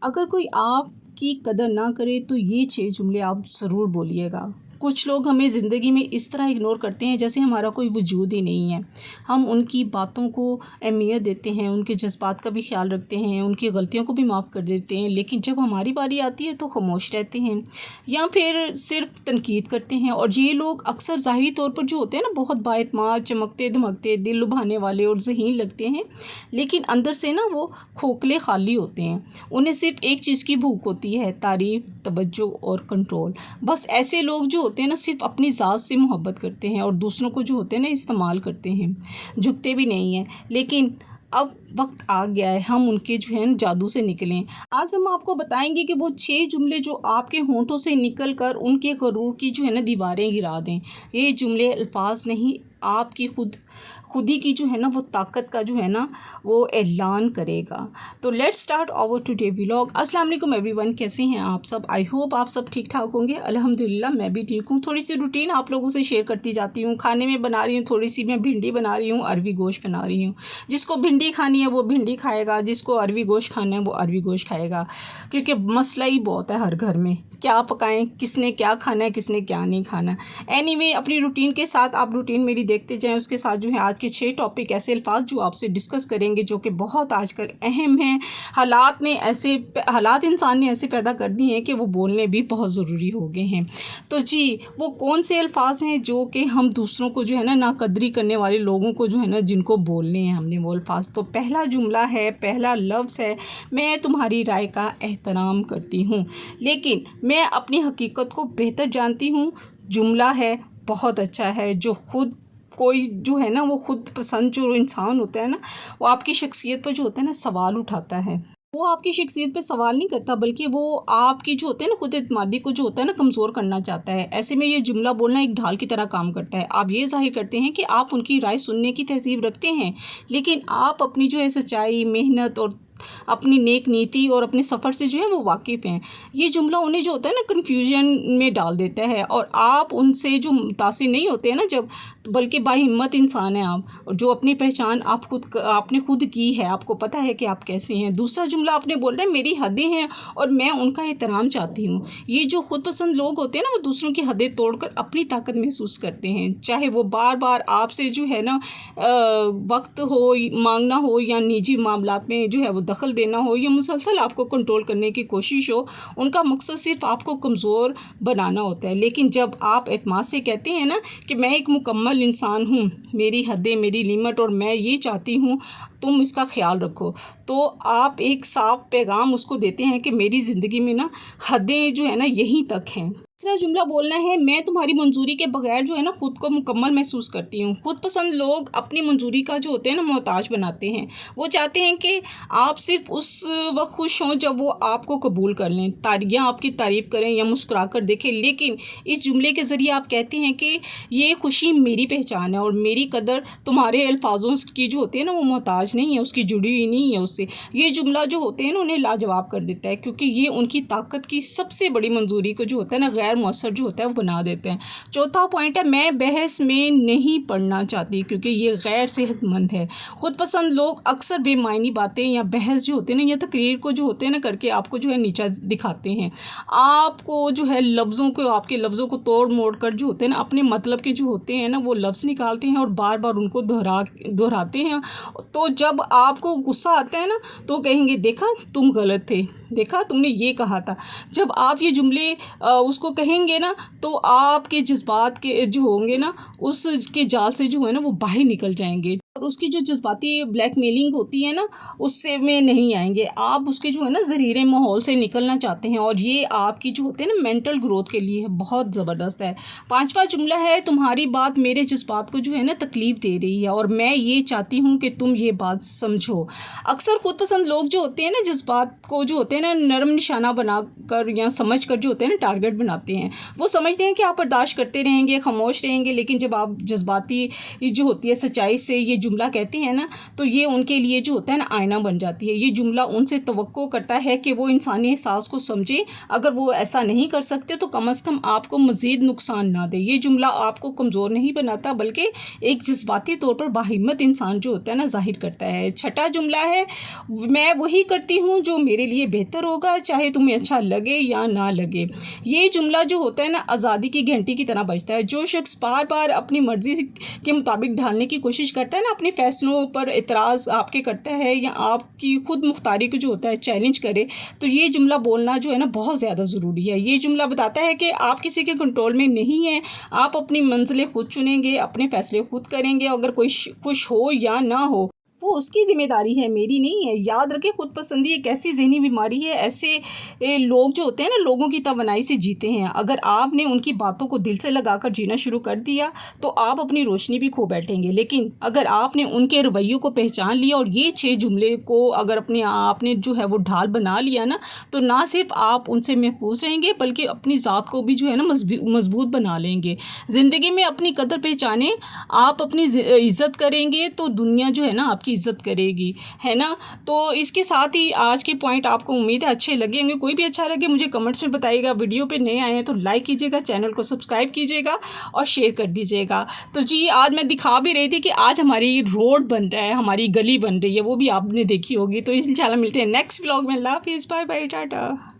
अगर कोई आपकी कदर ना करे तो ये 6 जुमले आप ज़रूर बोलिएगा। कुछ लोग हमें ज़िंदगी में इस तरह इग्नोर करते हैं जैसे हमारा कोई वजूद ही नहीं है। हम उनकी बातों को अहमियत देते हैं, उनके जज्बात का भी ख्याल रखते हैं, उनकी गलतियों को भी माफ़ कर देते हैं, लेकिन जब हमारी बारी आती है तो खामोश रहते हैं या फिर सिर्फ तनकीद करते हैं। और ये लोग अक्सर ज़ाहिरी तौर पर जो होते हैं ना, बहुत बाएतमाद, चमकते धमकते, दिल लुभाने वाले और ज़हीन लगते हैं, लेकिन अंदर से ना वो खोखले खाली होते हैं। उन्हें सिर्फ एक चीज़ की भूख होती है, तारीफ़, तवज्जो और कंट्रोल। बस ऐसे लोग जो होते हैं ना, सिर्फ अपनी ज़ात से मोहब्बत करते हैं और दूसरों को जो होते हैं ना इस्तेमाल करते हैं, झुकते भी नहीं हैं। लेकिन अब वक्त आ गया है हम उनके जो है जादू से निकलें। आज हम आपको बताएंगे कि वो 6 जुमले जो आपके होंठों से निकल कर उनके गरूर की जो है ना दीवारें गिरा दें। ये जुमले अल्फाज नहीं, आपकी खुदी की जो है ना वो ताकत का जो है ना वो ऐलान करेगा। तो let's start our today vlog. अस्सलाम वालेकुम एवरीवन, कैसे हैं आप सब? आई होप आप सब ठीक ठाक होंगे। अल्हम्दुलिल्लाह मैं भी ठीक हूँ। थोड़ी सी रूटीन आप लोगों से शेयर करती जाती हूँ। खाने में बना रही हूँ, थोड़ी सी मैं भिंडी बना रही हूँ, अरवी गोश्त बना रही हूँ। जिसको भिंडी खानी है वो भिंडी खाएगा, जिसको अरवी गोश्त खाना है वो अरवी गोश्त खाएगा, क्योंकि मसला ही बहुत है हर घर में, क्या पकाएं, किसने क्या खाना है, किसने क्या नहीं खाना। एनीवे, अपनी रूटीन के साथ आप रूटीन मेरी देखते जाएं। उसके साथ जो है आज के 6 टॉपिक ऐसे अल्फाज जो आपसे डिस्कस करेंगे जो कि बहुत आजकल अहम हैं। हालात इंसान ने ऐसे पैदा कर दिए हैं कि वो बोलने भी बहुत ज़रूरी हो गए हैं। तो जी, वो कौन से अल्फाज हैं जो कि हम दूसरों को जो है ना नाकदरी करने वाले लोगों को जो है ना जिनको बोलने हैं हमने वो अल्फाज। तो पहला जुमला है, पहला लफ्ज़ है, मैं तुम्हारी राय का एहतराम करती हूँ लेकिन मैं अपनी हकीकत को बेहतर जानती हूँ। जुमला है, बहुत अच्छा है। जो खुद कोई जो है ना वो खुद पसंद जो इंसान होता है ना, वो आपकी शख्सियत पर जो होता है ना सवाल उठाता है। वो आपकी शख्सियत पे सवाल नहीं करता, बल्कि वो आपकी जो होते हैं ना खुद एतमादी को जो होता है ना कमज़ोर करना चाहता है। ऐसे में ये जुमला बोलना एक ढाल की तरह काम करता है। आप ये ज़ाहिर करते हैं कि आप उनकी राय सुनने की तहज़ीब रखते हैं, लेकिन आप अपनी जो है सच्चाई, मेहनत और अपनी नेक नीति और अपने सफ़र से जो है वो वाकिफ़ हैं। ये जुमला उन्हें जो होता है ना कन्फ्यूजन में डाल देता है और आप उनसे जो मुतासिर नहीं होते हैं ना जब, बल्कि बाहिम्मत इंसान हैं आप, जो अपनी पहचान आपने खुद की है, आपको पता है कि आप कैसे हैं। दूसरा जुमला आपने बोल रहे हैं, मेरी हदें हैं और मैं उनका एहतराम चाहती हूँ। ये जो खुद पसंद लोग होते हैं ना, वो दूसरों की हदें तोड़कर अपनी ताकत महसूस करते हैं, चाहे वो बार बार आपसे जो है ना वक्त हो मांगना हो या निजी मामलात में जो है वो दखल देना हो या मुसलसल आपको कंट्रोल करने की कोशिश हो। उनका मकसद सिर्फ आपको कमज़ोर बनाना होता है। लेकिन जब आप एतमाद से कहते हैं ना कि मैं एक मुकम्मल इंसान हूँ, मेरी हदें, मेरी लिमिट और मैं ये चाहती हूँ तुम इसका ख्याल रखो, तो आप एक साफ पैगाम उसको देते हैं कि मेरी ज़िंदगी में ना हदें जो है ना यहीं तक हैं। तीसरा जुमला बोलना है, मैं तुम्हारी मंजूरी के बगैर जो है ना खुद को मुकम्मल महसूस करती हूँ। खुद पसंद लोग अपनी मंजूरी का जो होते हैं ना मोहताज बनाते हैं। वो चाहते हैं कि आप सिर्फ उस वक्त खुश हों जब वो आपको कबूल कर लें, या आपकी तारीफ़ करें या मुस्कुरा कर देखें। लेकिन इस जुमले के ज़रिए आप कहते हैं कि ये खुशी मेरी पहचान है और मेरी कदर तुम्हारे अल्फाजों की जो होती है ना वो मोहताज नहीं है, उसकी जुड़ी हुई नहीं है उससे। ये जुमला जो होते हैं ना उन्हें लाजवाब कर देता है, क्योंकि ये उनकी ताकत की सबसे बड़ी मंजूरी को जो होता है ना गैर मौसर जो होता है वो बना देते हैं। चौथा पॉइंट है, मैं बहस में नहीं पढ़ना चाहती क्योंकि ये गैर सेहतमंद है। खुद पसंद लोग अक्सर बेमायनी बातें या बहस जो होते हैं ना या तकरीर को जो होते हैं ना करके आपको जो है नीचा दिखाते हैं। आपको जो है आपके लफ्ज़ों को तोड़ मोड़ कर जो होते हैं ना अपने मतलब के जो होते हैं ना वो लफ्ज़ निकालते हैं और बार बार उनको दोहराते हैं। तो जब आपको गुस्सा आता है ना तो कहेंगे, देखा तुम गलत थे, देखा तुमने ये कहा था। जब आप ये जुमले उसको कहेंगे ना तो आपके जज्बात के जो होंगे ना उसके जाल से जो है ना वो बाहर निकल जाएंगे और उसकी जो जज्बाती ब्लैकमेलिंग होती है ना उससे में नहीं आएंगे। आप उसके जो है ना ज़हरीले माहौल से निकलना चाहते हैं और ये आपकी जो होते हैं ना मेंटल ग्रोथ के लिए बहुत ज़बरदस्त है। पांचवा जुमला है, तुम्हारी बात मेरे जज्बात को जो है ना तकलीफ़ दे रही है और मैं ये चाहती हूँ कि तुम ये बात समझो। अक्सर खुद पसंद लोग जो होते हैं ना जज्बात को जो होते हैं ना नरम निशाना बनाकर या समझ कर जो होते हैं ना टारगेट बनाते हैं। वो समझते हैं कि आप बर्दाश्त करते रहेंगे, खामोश रहेंगे, लेकिन जब आप जज्बाती जो होती है सच्चाई से ये जुमला कहते हैं ना, तो ये उनके लिए जो होता है ना आईना बन जाती है। ये जुमला उनसे तवक्को करता है कि वो इंसानी एहसास को समझे। अगर वो ऐसा नहीं कर सकते तो कम से कम आपको मज़ीद नुकसान ना दे। ये जुमला आपको कमज़ोर नहीं बनाता, बल्कि एक जज्बाती तौर पर बाहिम्मत इंसान जो होता है ना ज़ाहिर करता है। छठा जुमला है, मैं वही करती हूँ जो मेरे लिए बेहतर होगा, चाहे तुम्हें अच्छा लगे या ना लगे। ये जुमला जो होता है ना आज़ादी की घंटी की तरह बजता है। जो शख्स बार बार अपनी मर्ज़ी के मुताबिक ढालने की कोशिश करता है ना, अपने फ़ैसलों पर एतराज़ आपके करता है या आपकी खुद मुख्तारी को जो होता है चैलेंज करे, तो ये जुमला बोलना जो है ना बहुत ज़्यादा ज़रूरी है। ये जुमला बताता है कि आप किसी के कंट्रोल में नहीं हैं, आप अपनी मंजिलें खुद चुनेंगे, अपने फ़ैसले खुद करेंगे। अगर कोई खुश हो या ना हो वो उसकी ज़िम्मेदारी है, मेरी नहीं है। याद रखें, खुद पसंदी एक ऐसी ज़हनी बीमारी है। ऐसे लोग जो होते हैं ना लोगों की तवानाई से जीते हैं। अगर आपने उनकी बातों को दिल से लगाकर जीना शुरू कर दिया तो आप अपनी रोशनी भी खो बैठेंगे। लेकिन अगर आपने उनके रवैयों को पहचान लिया और ये 6 जुमले को अगर अपने आपने जो है वो ढाल बना लिया ना, तो ना सिर्फ आप उनसे महफूज रहेंगे बल्कि अपनी ज़ात को भी जो है ना मजबूत बना लेंगे। ज़िंदगी में अपनी कदर पहचानें, आप अपनी इज़्ज़त करेंगे तो दुनिया जो है ना आपकी इज़्ज़त करेगी, है ना। तो इसके साथ ही आज के पॉइंट आपको उम्मीद है अच्छे लगे होंगे। कोई भी अच्छा लगे मुझे कमेंट्स में बताइएगा। वीडियो पे नए आए हैं तो लाइक कीजिएगा, चैनल को सब्सक्राइब कीजिएगा और शेयर कर दीजिएगा। तो जी आज मैं दिखा भी रही थी कि आज हमारी रोड बन रहा है, हमारी गली बन रही है, वो भी आपने देखी होगी। तो इंशाल्लाह मिलते हैं नेक्स्ट व्लॉग में। अल्लाह हाफिज़, बाय बाय, टाटा।